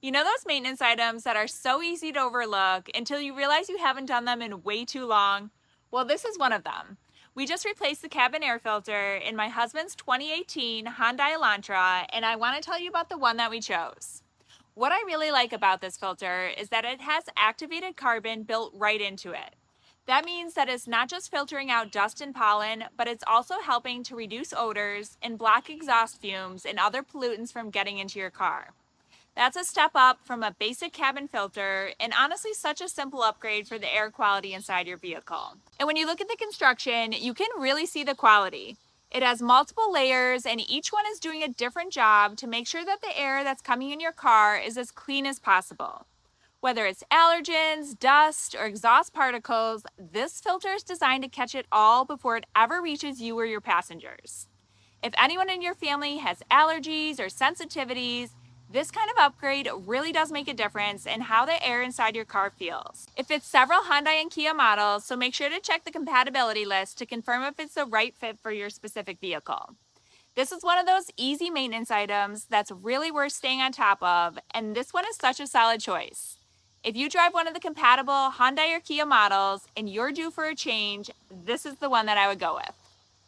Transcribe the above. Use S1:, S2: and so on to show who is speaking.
S1: You know those maintenance items that are so easy to overlook until you realize you haven't done them in way too long? Well, this is one of them. We just replaced the cabin air filter in my husband's 2018 Hyundai Elantra, and I want to tell you about the one that we chose. What I really like about this filter is that it has activated carbon built right into it. That means that it's not just filtering out dust and pollen, but it's also helping to reduce odors and block exhaust fumes and other pollutants from getting into your car. That's a step up from a basic cabin filter and honestly such a simple upgrade for the air quality inside your vehicle. And when you look at the construction, you can really see the quality. It has multiple layers and each one is doing a different job to make sure that the air that's coming in your car is as clean as possible. Whether it's allergens, dust, or exhaust particles, this filter is designed to catch it all before it ever reaches you or your passengers. If anyone in your family has allergies or sensitivities, this kind of upgrade really does make a difference in how the air inside your car feels. It fits several Hyundai and Kia models, so make sure to check the compatibility list to confirm if it's the right fit for your specific vehicle. This is one of those easy maintenance items that's really worth staying on top of, and this one is such a solid choice. If you drive one of the compatible Hyundai or Kia models and you're due for a change, this is the one that I would go with.